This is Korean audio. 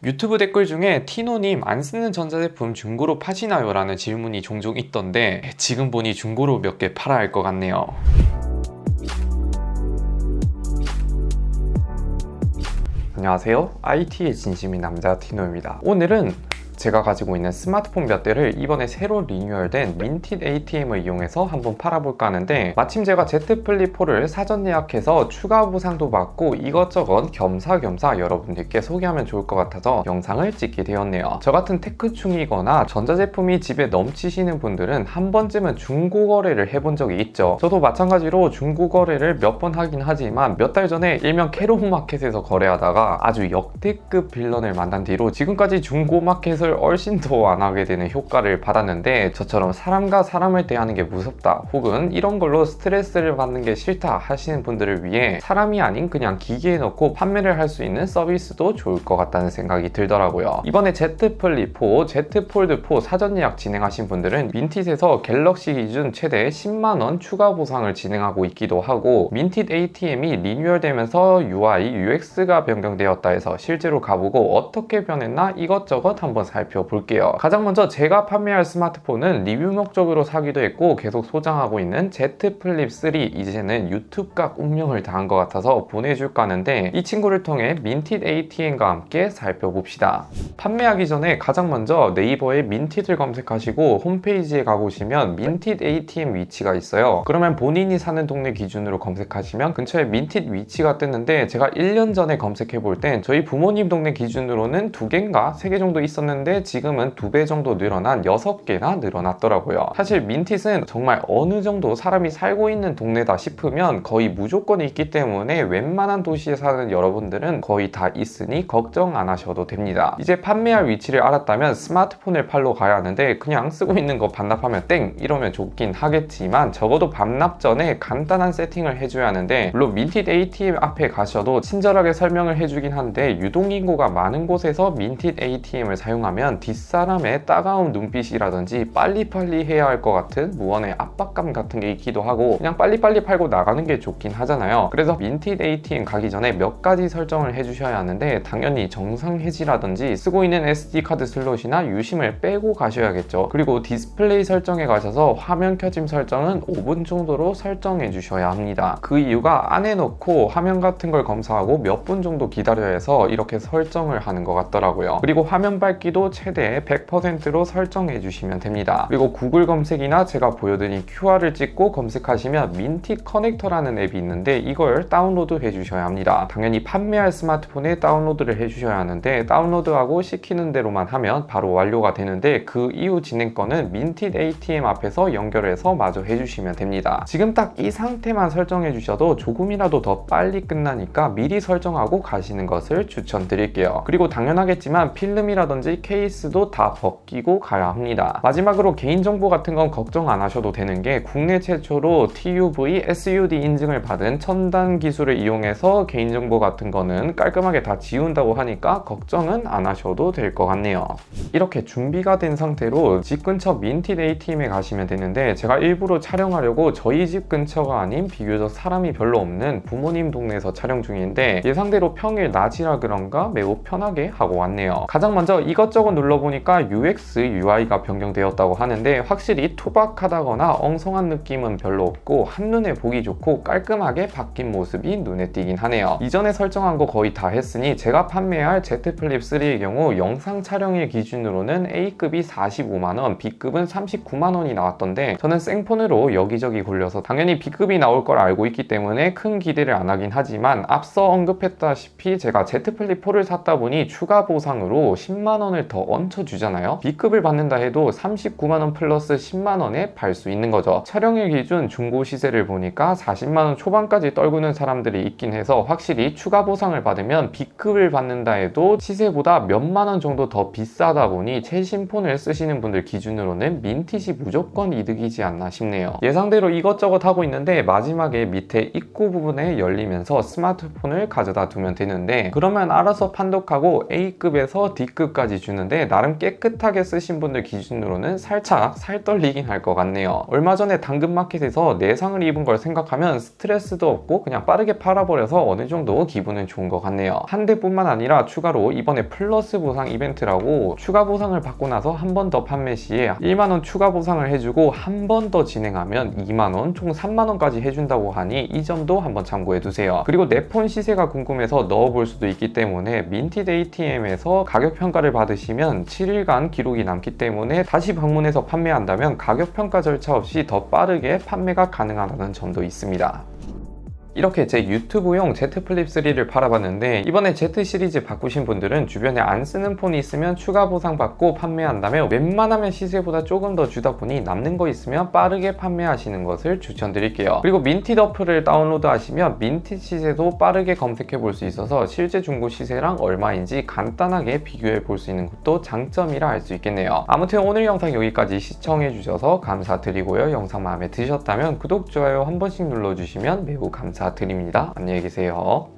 유튜브 댓글 중에 티노님 안 쓰는 전자제품 중고로 파시나요? 라는 질문이 종종 있던데 지금 보니 중고로 몇 개 팔아야 할 것 같네요. 안녕하세요. IT의 진심인 남자 티노입니다. 오늘은 제가 가지고 있는 스마트폰 몇 대를 이번에 새로 리뉴얼된 민티드 ATM을 이용해서 한번 팔아볼까 하는데, 마침 제가 Z 플립 4를 사전 예약해서 추가 보상도 받고 이것저것 겸사겸사 여러분들께 소개하면 좋을 것 같아서 영상을 찍게 되었네요. 저 같은 테크충이거나 전자제품이 집에 넘치시는 분들은 한 번쯤은 중고 거래를 해본 적이 있죠. 저도 마찬가지로 중고 거래를 몇 번 하긴 하지만 몇 달 전에 일명 캐롯마켓에서 거래하다가 아주 역대급 빌런을 만난 뒤로 지금까지 중고 마켓을 훨씬 더 안 하게 되는 효과를 받았는데, 저처럼 사람과 사람을 대하는 게 무섭다, 혹은 이런 걸로 스트레스를 받는 게 싫다 하시는 분들을 위해 사람이 아닌 그냥 기계에 넣고 판매를 할 수 있는 서비스도 좋을 것 같다는 생각이 들더라고요. 이번에 Z 플립 4, Z 폴드 4 사전 예약 진행하신 분들은 민티드에서 갤럭시 기준 최대 10만원 추가 보상을 진행하고 있기도 하고, 민티드 ATM이 리뉴얼되면서 UI, UX가 변경되었다 해서 실제로 가보고 어떻게 변했나 이것저것 한번 살펴볼게요. 가장 먼저 제가 판매할 스마트폰은 리뷰 목적으로 사기도 했고 계속 소장하고 있는 Z 플립 3, 이제는 유튜브각 운명을 당한 것 같아서 보내줄까 하는데, 이 친구를 통해 민티드 ATM과 함께 살펴봅시다. 판매하기 전에 가장 먼저 네이버에 민티드를 검색하시고 홈페이지에 가보시면 민티드 ATM 위치가 있어요. 그러면 본인이 사는 동네 기준으로 검색하시면 근처에 민티드 위치가 뜨는데, 제가 1년 전에 검색해 볼 땐 저희 부모님 동네 기준으로는 2개인가 3개 정도 있었는데 지금은 2배 정도 늘어난 6개나 늘어났더라고요. 사실 민티드는 정말 어느 정도 사람이 살고 있는 동네다 싶으면 거의 무조건 있기 때문에 웬만한 도시에 사는 여러분들은 거의 다 있으니 걱정 안 하셔도 됩니다. 이제 판매할 위치를 알았다면 스마트폰을 팔러 가야 하는데, 그냥 쓰고 있는 거 반납하면 땡 이러면 좋긴 하겠지만 적어도 반납 전에 간단한 세팅을 해줘야 하는데, 물론 민티드 ATM 앞에 가셔도 친절하게 설명을 해주긴 한데, 유동인구가 많은 곳에서 민티드 ATM을 사용하면 뒷사람의 따가운 눈빛이라든지 빨리빨리 해야 할 것 같은 무언의 압박감 같은 게 있기도 하고, 그냥 빨리빨리 팔고 나가는 게 좋긴 하잖아요. 그래서 민티드 ATM 가기 전에 몇 가지 설정을 해주셔야 하는데, 당연히 정상 해지라든지 쓰고 있는 SD카드 슬롯이나 유심을 빼고 가셔야겠죠. 그리고 디스플레이 설정에 가셔서 화면 켜짐 설정은 5분 정도로 설정해 주셔야 합니다. 그 이유가 안에 넣고 화면 같은 걸 검사하고 몇 분 정도 기다려야 해서 이렇게 설정을 하는 것 같더라고요. 그리고 화면 밝기도 최대 100%로 설정해 주시면 됩니다. 그리고 구글 검색이나 제가 보여드린 QR을 찍고 검색하시면 민티 커넥터라는 앱이 있는데, 이걸 다운로드 해 주셔야 합니다. 당연히 판매할 스마트폰에 다운로드를 해 주셔야 하는데, 다운로드하고 시키는 대로만 하면 바로 완료가 되는데, 그 이후 진행권은 민티드 ATM 앞에서 연결해서 마저 해주시면 됩니다. 지금 딱 이 상태만 설정해 주셔도 조금이라도 더 빨리 끝나니까 미리 설정하고 가시는 것을 추천드릴게요. 그리고 당연하겠지만 필름이라든지 케이스도 다 벗기고 가야 합니다. 마지막으로 개인정보 같은 건 걱정 안 하셔도 되는 게, 국내 최초로 TUV, SUD 인증을 받은 첨단 기술을 이용해서 개인정보 같은 거는 깔끔하게 다 지운다고 하니까 걱정은 안 하셔도 될 것 같네요. 이렇게 준비가 된 상태로 집 근처 민티드 ATM에 가시면 되는데, 제가 일부러 촬영하려고 저희 집 근처가 아닌 비교적 사람이 별로 없는 부모님 동네에서 촬영 중인데, 예상대로 평일 낮이라 그런가 매우 편하게 하고 왔네요. 가장 먼저 이것저것 눌러보니까 UX, UI가 변경되었다고 하는데, 확실히 투박하다거나 엉성한 느낌은 별로 없고 한눈에 보기 좋고 깔끔하게 바뀐 모습이 눈에 띄긴 하네요. 이전에 설정한 거 거의 다 했으니, 제가 판매할 Z 플립 3의 경우 영상 촬영일 기준으로는 A급이 45만원, B급은 39만원이 나왔던데, 저는 생폰으로 여기저기 굴려서 당연히 B급이 나올 걸 알고 있기 때문에 큰 기대를 안 하긴 하지만, 앞서 언급했다시피 제가 Z 플립 4를 샀다 보니 추가 보상으로 10만원을 더 얹혀주잖아요. B급을 받는다 해도 39만원 플러스 10만원에 팔 수 있는 거죠. 촬영일 기준 중고 시세를 보니까 40만원 초반까지 떨구는 사람들이 있긴 해서, 확실히 추가 보상을 받으면 B급을 받는다 해도 시세보다 몇만원 정도 더 비싸다 보니 최신 폰을 쓰시는 분들 기준으로는 민티지 무조건 이득이지 않나 싶네요. 예상대로 이것저것 하고 있는데, 마지막에 밑에 입구 부분에 열리면서 스마트폰을 가져다 두면 되는 있는데 그러면 알아서 판독하고 A급에서 D급까지 주는데 나름 깨끗하게 쓰신 분들 기준으로는 살짝 살떨리긴 할 것 같네요. 얼마 전에 당근마켓에서 내상을 입은 걸 생각하면 스트레스도 없고 그냥 빠르게 팔아버려서 어느 정도 기분은 좋은 것 같네요. 한 대뿐만 아니라 추가로 이번에 플러스 보상 이벤트라고 추가 보상을 받고 나서 한 번 더 판매 시에 1만원 추가 보상을 해주고 한 번 더 진행하면 2만원 총 3만원까지 해준다고 하니 이 점도 한번 참고해두세요. 그리고 내 폰 시세가 궁금해서 넣어볼 수도 있기 때문에 민티드 ATM에서 가격 평가를 받으시면 7일간 기록이 남기 때문에 다시 방문해서 판매한다면 가격 평가 절차 없이 더 빠르게 판매가 가능하다는 점도 있습니다. 이렇게 제 유튜브용 Z 플립 3를 팔아봤는데 이번에 Z 시리즈 바꾸신 분들은 주변에 안 쓰는 폰이 있으면 추가 보상 받고 판매한다면 웬만하면 시세보다 조금 더 주다 보니 남는 거 있으면 빠르게 판매하시는 것을 추천드릴게요. 그리고 민티드 어플을 다운로드 하시면 민티드 시세도 빠르게 검색해 볼 수 있어서 실제 중고 시세랑 얼마인지 간단하게 비교해 볼 수 있는 것도 장점이라 할 수 있겠네요. 아무튼 오늘 영상 여기까지 시청해 주셔서 감사드리고요. 영상 마음에 드셨다면 구독, 좋아요 한 번씩 눌러주시면 매우 감사드립니다. 안녕히 계세요.